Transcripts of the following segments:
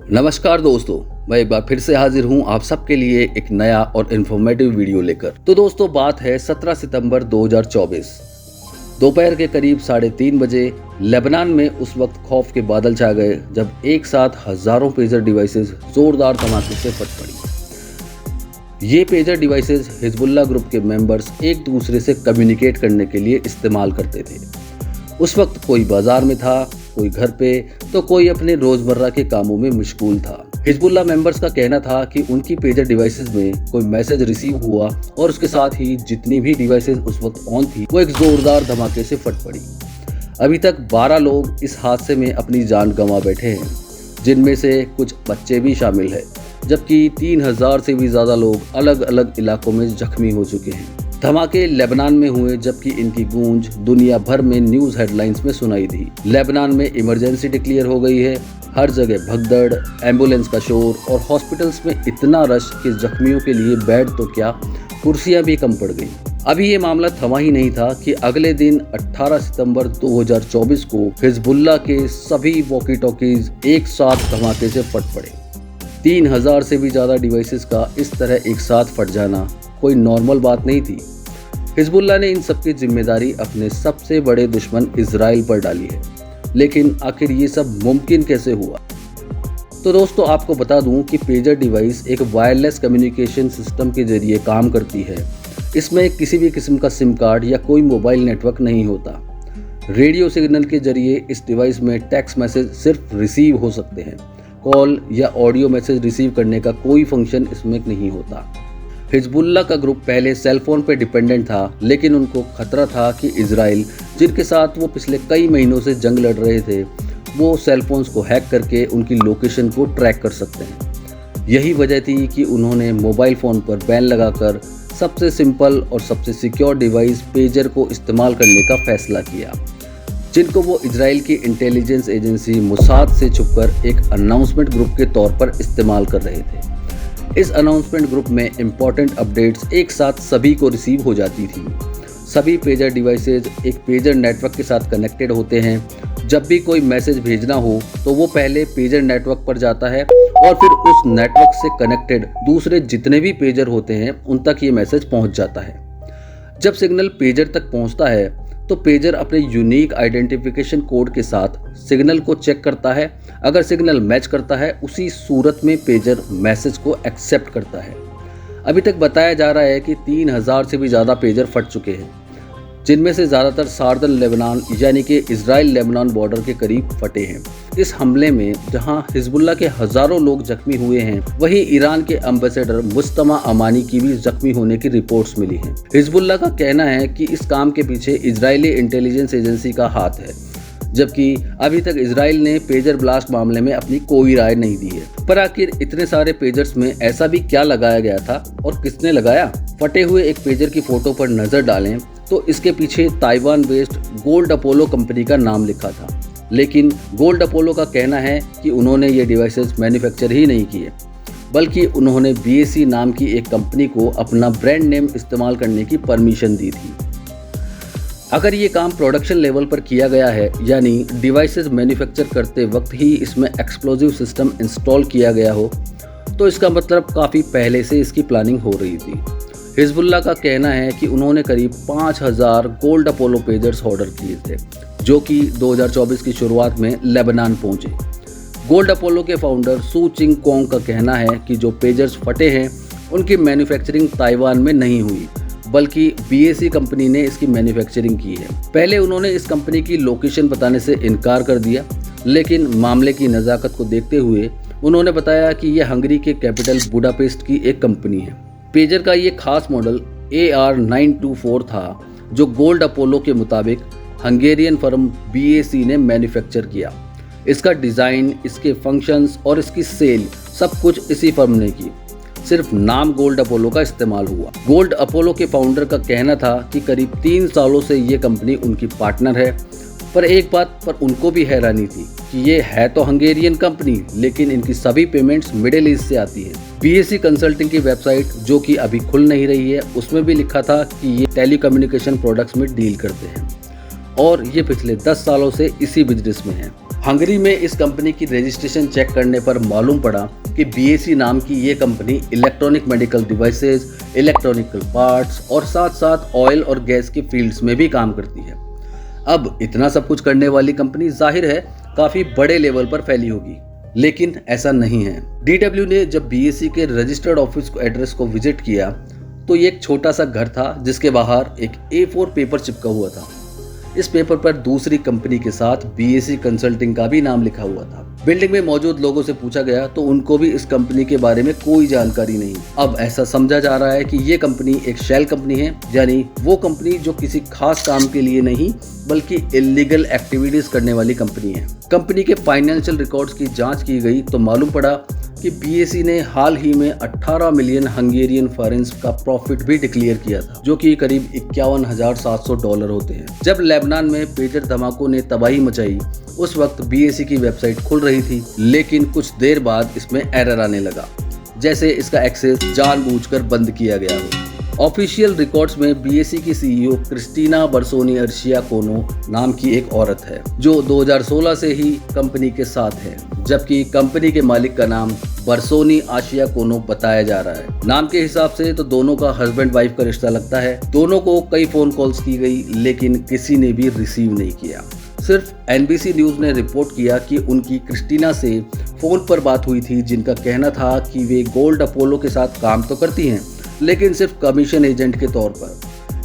नमस्कार दोस्तों, मैं एक बार फिर से हाजिर हूं आप सबके लिए एक नया और इन्फॉर्मेटिव वीडियो लेकर। तो दोस्तों, बात है 17 सितंबर 2024 दोपहर के करीब 3:30 बजे। लेबनान में उस वक्त खौफ के बादल छा गए जब एक साथ हजारों पेजर डिवाइसेस जोरदार धमाके से फट पड़ी। ये पेजर डिवाइसेस हिजबुल्लाह ग्रुप के मेंबर्स एक दूसरे से कम्युनिकेट करने के लिए इस्तेमाल करते थे। उस वक्त कोई बाजार में था, कोई घर पे, तो कोई अपने रोजमर्रा के कामों में मशगूल था। हिजबुल्लाह मेंबर्स का कहना था कि उनकी पेजर डिवाइसेस में कोई मैसेज रिसीव हुआ और उसके साथ ही जितनी भी डिवाइसेस उस वक्त ऑन थी वो एक जोरदार धमाके से फट पड़ी। अभी तक 12 लोग इस हादसे में अपनी जान गंवा बैठे हैं, जिनमें से कुछ बच्चे भी शामिल हैं, जबकि 3000 से भी ज्यादा लोग अलग अलग इलाकों में जख्मी हो चुके हैं। धमाके लेबनान में हुए, जबकि इनकी गूंज दुनिया भर में न्यूज हेडलाइंस में सुनाई दी। लेबनान में इमरजेंसी डिक्लेयर हो गई है, हर जगह भगदड़, एम्बुलेंस का शोर और हॉस्पिटल्स में इतना रश कि जख्मियों के लिए बेड तो क्या, कुर्सियां भी कम पड़ गई। अभी ये मामला थमा ही नहीं था कि अगले दिन 18 सितंबर 2024 को हिजबुल्लाह के सभी वॉकी टॉकीज एक साथ धमाके से फट पड़े। 3000 से भी ज्यादा डिवाइसेस का इस तरह एक साथ फट जाना कोई नॉर्मल बात नहीं थी। हिजबुल्लाह ने इन सबकी जिम्मेदारी अपने सबसे बड़े दुश्मन इजराइल पर डाली है, लेकिन आखिर ये सब मुमकिन कैसे हुआ? तो दोस्तों, आपको बता दूं कि पेजर डिवाइस एक वायरलेस कम्युनिकेशन सिस्टम के जरिए काम करती है। इसमें किसी भी किस्म का सिम कार्ड या कोई मोबाइल नेटवर्क नहीं होता। रेडियो सिग्नल के जरिए इस डिवाइस में टेक्स्ट मैसेज सिर्फ रिसीव हो सकते हैं। कॉल या ऑडियो मैसेज रिसीव करने का कोई फंक्शन इसमें नहीं होता। हिजबुल्लाह का ग्रुप पहले सेलफोन पर डिपेंडेंट था, लेकिन उनको खतरा था कि इजराइल, जिनके साथ वो पिछले कई महीनों से जंग लड़ रहे थे, वो सेलफोन्स को हैक करके उनकी लोकेशन को ट्रैक कर सकते हैं। यही वजह थी कि उन्होंने मोबाइल फ़ोन पर बैन लगाकर सबसे सिंपल और सबसे सिक्योर डिवाइस पेजर को इस्तेमाल करने का फैसला किया, जिनको वो इजराइल की इंटेलिजेंस एजेंसी मोसाद से छुपकर एक अनाउंसमेंट ग्रुप के तौर पर इस्तेमाल कर रहे थे। इस अनाउंसमेंट ग्रुप में इंपॉर्टेंट अपडेट्स एक साथ सभी को रिसीव हो जाती थी। सभी पेजर डिवाइसेज एक पेजर नेटवर्क के साथ कनेक्टेड होते हैं। जब भी कोई मैसेज भेजना हो तो वो पहले पेजर नेटवर्क पर जाता है और फिर उस नेटवर्क से कनेक्टेड दूसरे जितने भी पेजर होते हैं उन तक ये मैसेज पहुंच जाता है। जब सिग्नल पेजर तक पहुंचता है तो पेजर अपने यूनिक आइडेंटिफिकेशन कोड के साथ सिग्नल को चेक करता है। अगर सिग्नल मैच करता है, उसी सूरत में पेजर मैसेज को एक्सेप्ट करता है। अभी तक बताया जा रहा है कि 3000 से भी ज़्यादा पेजर फट चुके हैं, जिनमें से ज़्यादातर सार्दन लेबनान यानी कि इजराइल लेबनान बॉर्डर के करीब फटे हैं। इस हमले में जहां हिजबुल्लाह के हज़ारों लोग जख्मी हुए हैं, वहीं ईरान के एम्बेसडर मुस्तमा अमानी की भी जख्मी होने की रिपोर्ट्स मिली हैं। हिजबुल्लाह का कहना है कि इस काम के पीछे इजरायली इंटेलिजेंस एजेंसी का हाथ है, जबकि अभी तक इजराइल ने पेजर ब्लास्ट मामले में अपनी कोई राय नहीं दी है। पर आखिर इतने सारे पेजर्स में ऐसा भी क्या लगाया गया था और किसने लगाया? फटे हुए एक पेजर की फोटो पर नजर डालें तो इसके पीछे Taiwan based gold Apollo company का नाम लिखा था, लेकिन गोल्ड अपोलो का कहना है कि उन्होंने ये डिवाइसेस मैन्युफैक्चर ही नहीं किए, बल्कि उन्होंने BAC नाम की एक कंपनी को अपना ब्रांड नेम इस्तेमाल करने की परमिशन दी थी। अगर ये काम प्रोडक्शन लेवल पर किया गया है, यानी डिवाइसेस मैन्युफैक्चर करते वक्त ही इसमें एक्सप्लोजिव सिस्टम इंस्टॉल किया गया हो, तो इसका मतलब काफ़ी पहले से इसकी प्लानिंग हो रही थी। हिजबुल्लाह का कहना है कि उन्होंने करीब 5000 गोल्ड अपोलो पेजर्स ऑर्डर किए थे, जो कि 2024 की शुरुआत में लेबनान पहुंचे। गोल्ड अपोलो के फाउंडर सू चिंग कोंग का कहना है कि जो पेजर्स फटे हैं उनकी मैन्युफैक्चरिंग ताइवान में नहीं हुई, बल्कि BAC कंपनी ने इसकी मैन्युफैक्चरिंग की है। पहले उन्होंने इस कंपनी की लोकेशन बताने से इनकार कर दिया, लेकिन मामले की नज़ाकत को देखते हुए उन्होंने बताया कि यह हंगरी के कैपिटल बुडापेस्ट की एक कंपनी है। पेजर का ये खास मॉडल AR924 था, जो गोल्ड अपोलो के मुताबिक हंगेरियन फर्म BAC ने मैन्युफैक्चर किया। इसका डिज़ाइन, इसके फंक्शंस और इसकी सेल सब कुछ इसी फर्म ने की। सिर्फ नाम गोल्ड अपोलो का इस्तेमाल हुआ। गोल्ड अपोलो के फाउंडर का कहना था कि करीब 3 सालों से ये कंपनी उनकी पार्टनर है, पर एक बात पर उनको भी हैरानी थी कि ये है तो हंगेरियन कंपनी, लेकिन इनकी सभी पेमेंट्स मिडिल ईस्ट से आती है। BAC कंसल्टिंग की वेबसाइट, जो कि अभी खुल नहीं रही है, उसमें भी लिखा था कि ये टेलीकम्युनिकेशन प्रोडक्ट्स में डील करते हैं और ये पिछले 10 सालों से इसी बिजनेस में है। हंगरी में इस कंपनी की रजिस्ट्रेशन चेक करने पर मालूम पड़ा कि BAC नाम की ये company electronic medical devices, electronical parts और साथ साथ ऑयल और गैस के फील्ड्स में भी काम करती है। अब इतना सब कुछ करने वाली कंपनी जाहिर है काफ़ी बड़े लेवल पर फैली होगी, लेकिन ऐसा नहीं है। DW ने जब BAC के रजिस्टर्ड ऑफिस को एड्रेस को विजिट किया तो ये एक छोटा सा घर था जिसके बाहर एक A4 पेपर चिपका हुआ था। इस पेपर पर दूसरी कंपनी के साथ BAC कंसल्टिंग का भी नाम लिखा हुआ था। बिल्डिंग में मौजूद लोगों से पूछा गया तो उनको भी इस कंपनी के बारे में कोई जानकारी नहीं। अब ऐसा समझा जा रहा है कि ये कंपनी एक शेल कंपनी है, यानी वो कंपनी जो किसी खास काम के लिए नहीं बल्कि इलीगल एक्टिविटीज करने वाली कंपनी है। कंपनी के फाइनेंशियल रिकॉर्ड्स की जांच की गई तो मालूम पड़ा कि BAC ने हाल ही में 18 मिलियन हंगेरियन फॉरेंस का प्रॉफिट भी डिक्लेयर किया था, जो कि करीब $51,700 होते हैं। जब लेबनान में पेजर धमाकों ने तबाही मचाई उस वक्त BAC की वेबसाइट खुल रही थी, लेकिन कुछ देर बाद इसमें एरर आने लगा, जैसे इसका एक्सेस जानबूझकर बंद किया गया हो। ऑफिशियल रिकॉर्ड्स में BAC की CEO क्रिस्टीना बरसोनी अर्शियाकोनो नाम की एक औरत है जो 2016 से ही कंपनी के साथ है, जबकि कंपनी के मालिक का नाम बरसोनी आशियाकोनो बताया जा रहा है। नाम के हिसाब से तो दोनों का हस्बैंड वाइफ का रिश्ता लगता है। दोनों को कई फोन कॉल्स की गई लेकिन किसी ने भी रिसीव नहीं किया। सिर्फ NBC न्यूज ने रिपोर्ट किया कि उनकी क्रिस्टीना से फोन पर बात हुई थी, जिनका कहना था कि वे गोल्ड अपोलो के साथ काम तो करती हैं लेकिन सिर्फ कमीशन एजेंट के तौर पर,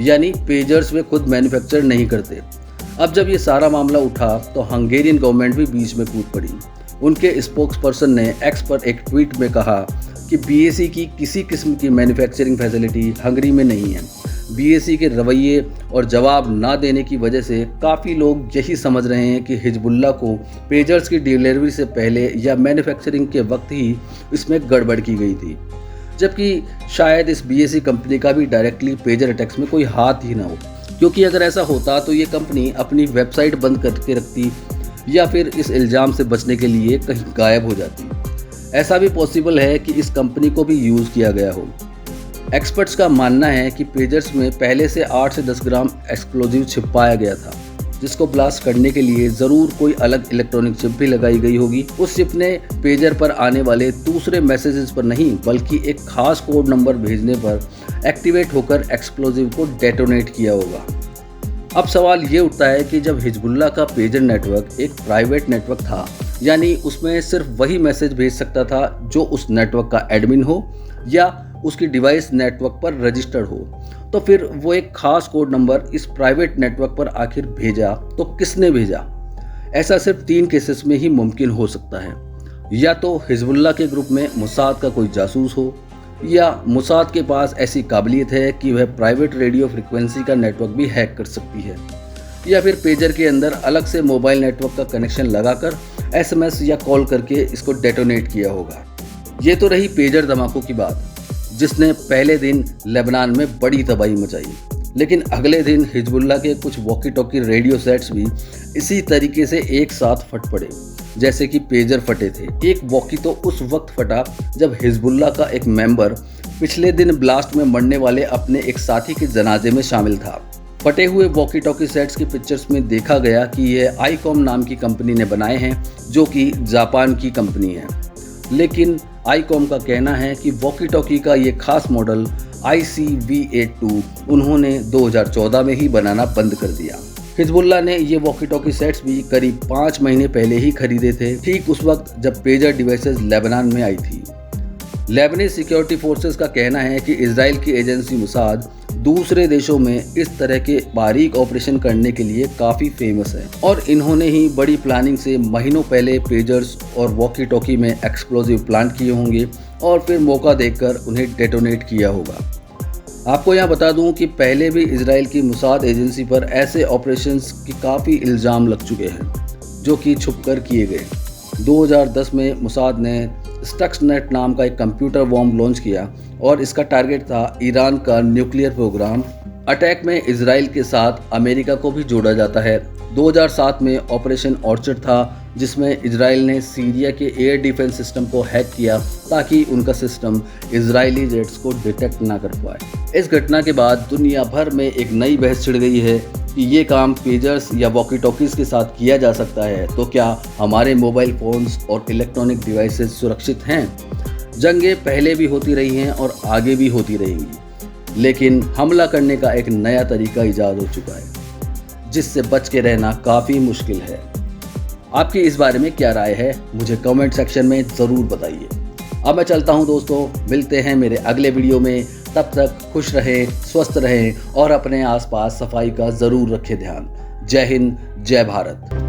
यानी पेजर्स वे खुद मैन्युफैक्चर नहीं करते। अब जब ये सारा मामला उठा तो हंगेरियन गवर्नमेंट भी बीच में कूद पड़ी। उनके स्पोक्सपर्सन ने X पर एक ट्वीट में कहा कि BAC की किसी किस्म की मैन्युफैक्चरिंग फैसिलिटी हंगरी में नहीं है। BAC के रवैये और जवाब ना देने की वजह से काफ़ी लोग यही समझ रहे हैं कि हिजबुल्लाह को पेजर्स की डिलीवरी से पहले या मैन्युफैक्चरिंग के वक्त ही इसमें गड़बड़ की गई थी, जबकि शायद इस BAC कंपनी का भी डायरेक्टली पेजर अटैक्स में कोई हाथ ही ना हो, क्योंकि अगर ऐसा होता तो ये कंपनी अपनी वेबसाइट बंद करके रखती या फिर इस इल्ज़ाम से बचने के लिए कहीं गायब हो जाती। ऐसा भी पॉसिबल है कि इस कंपनी को भी यूज़ किया गया हो। एक्सपर्ट्स का मानना है कि पेजर्स में पहले से 8 से 10 ग्राम एक्सप्लोजिव छिपाया गया था, जिसको ब्लास्ट करने के लिए ज़रूर कोई अलग इलेक्ट्रॉनिक चिप भी लगाई गई होगी। उस चिप ने पेजर पर आने वाले दूसरे मैसेजेस पर नहीं बल्कि एक खास कोड नंबर भेजने पर एक्टिवेट होकर एक्सप्लोजिव को डेटोनेट किया होगा। अब सवाल ये उठता है कि जब हिजबुल्लाह का पेजर नेटवर्क एक प्राइवेट नेटवर्क था, यानी उसमें सिर्फ वही मैसेज भेज सकता था जो उस नेटवर्क का एडमिन हो या उसकी डिवाइस नेटवर्क पर रजिस्टर्ड हो, तो फिर वो एक खास कोड नंबर इस प्राइवेट नेटवर्क पर आखिर भेजा तो किसने भेजा? ऐसा सिर्फ 3 केसेस में ही मुमकिन हो सकता है। या तो हिजबुल्लाह के ग्रुप में मुसाद का कोई जासूस हो, या मुसाद के पास ऐसी काबिलियत है कि वह प्राइवेट रेडियो फ्रिक्वेंसी का नेटवर्क भी हैक कर सकती है, या फिर पेजर के अंदर अलग से मोबाइल नेटवर्क का कनेक्शन लगाकर SMS या कॉल करके इसको डेटोनेट किया होगा। ये तो रही पेजर धमाकों की बात, जिसने पहले दिन लेबनान में बड़ी तबाही मचाई, लेकिन अगले दिन हिजबुल्लाह के कुछ वॉकी टॉकी रेडियो सेट्स भी इसी तरीके से एक साथ फट पड़े जैसे कि पेजर फटे थे। एक वॉकी तो उस वक्त फटा जब हिजबुल्लाह का एक मेंबर पिछले दिन ब्लास्ट में मरने वाले अपने एक साथी के जनाजे में शामिल था। फटे हुए वॉकी टॉकी सेट्स की पिक्चर्स में देखा गया कि यह आईकॉम नाम की कंपनी ने बनाए हैं, जो कि जापान की कंपनी है, लेकिन आईकॉम का कहना है कि वॉकी टॉकी का ये खास मॉडल ICV82 उन्होंने 2014 में ही बनाना बंद कर दिया। हिजबुल्लाह ने ये वॉकी टॉकी सेट्स भी करीब 5 महीने पहले ही खरीदे थे, ठीक उस वक्त जब पेजर डिवाइसेस लेबनान में आई थी। लेबनीज सिक्योरिटी फोर्सेस का कहना है कि इजराइल की एजेंसी मुसाद दूसरे देशों में इस तरह के बारीक ऑपरेशन करने के लिए काफ़ी फेमस है और इन्होंने ही बड़ी प्लानिंग से महीनों पहले पेजर्स और वॉकी टॉकी में एक्सप्लोजिव प्लांट किए होंगे और फिर मौका देखकर उन्हें डेटोनेट किया होगा। आपको यहाँ बता दूं कि पहले भी इजराइल की मुसाद एजेंसी पर ऐसे ऑपरेशंस की काफ़ी इल्ज़ाम लग चुके हैं जो कि छुपकर किए गए। 2010 में मुसाद ने स्टक्सनेट नाम का एक कंप्यूटर बॉम्ब लॉन्च किया और इसका टारगेट था ईरान का न्यूक्लियर प्रोग्राम। अटैक में इजराइल के साथ अमेरिका को भी जोड़ा जाता है। 2007 में ऑपरेशन ऑर्चर्ड था जिसमें इजराइल ने सीरिया के एयर डिफेंस सिस्टम को हैक किया ताकि उनका सिस्टम इजरायली जेट्स को डिटेक्ट ना कर पाए। इस घटना के बाद दुनिया भर में एक नई बहस छिड़ गई है कि ये काम पेजर्स या वॉकी टॉकीज़ के साथ किया जा सकता है, तो क्या हमारे मोबाइल फ़ोन्स और इलेक्ट्रॉनिक डिवाइसेस सुरक्षित हैं? जंगें पहले भी होती रही हैं और आगे भी होती रहेंगी, लेकिन हमला करने का एक नया तरीका ईजाद हो चुका है जिससे बच के रहना काफ़ी मुश्किल है। आपकी इस बारे में क्या राय है, मुझे कमेंट सेक्शन में ज़रूर बताइए। अब मैं चलता हूं दोस्तों, मिलते हैं मेरे अगले वीडियो में। तब तक खुश रहें, स्वस्थ रहें और अपने आसपास सफाई का ज़रूर रखें ध्यान। जय हिंद, जय भारत।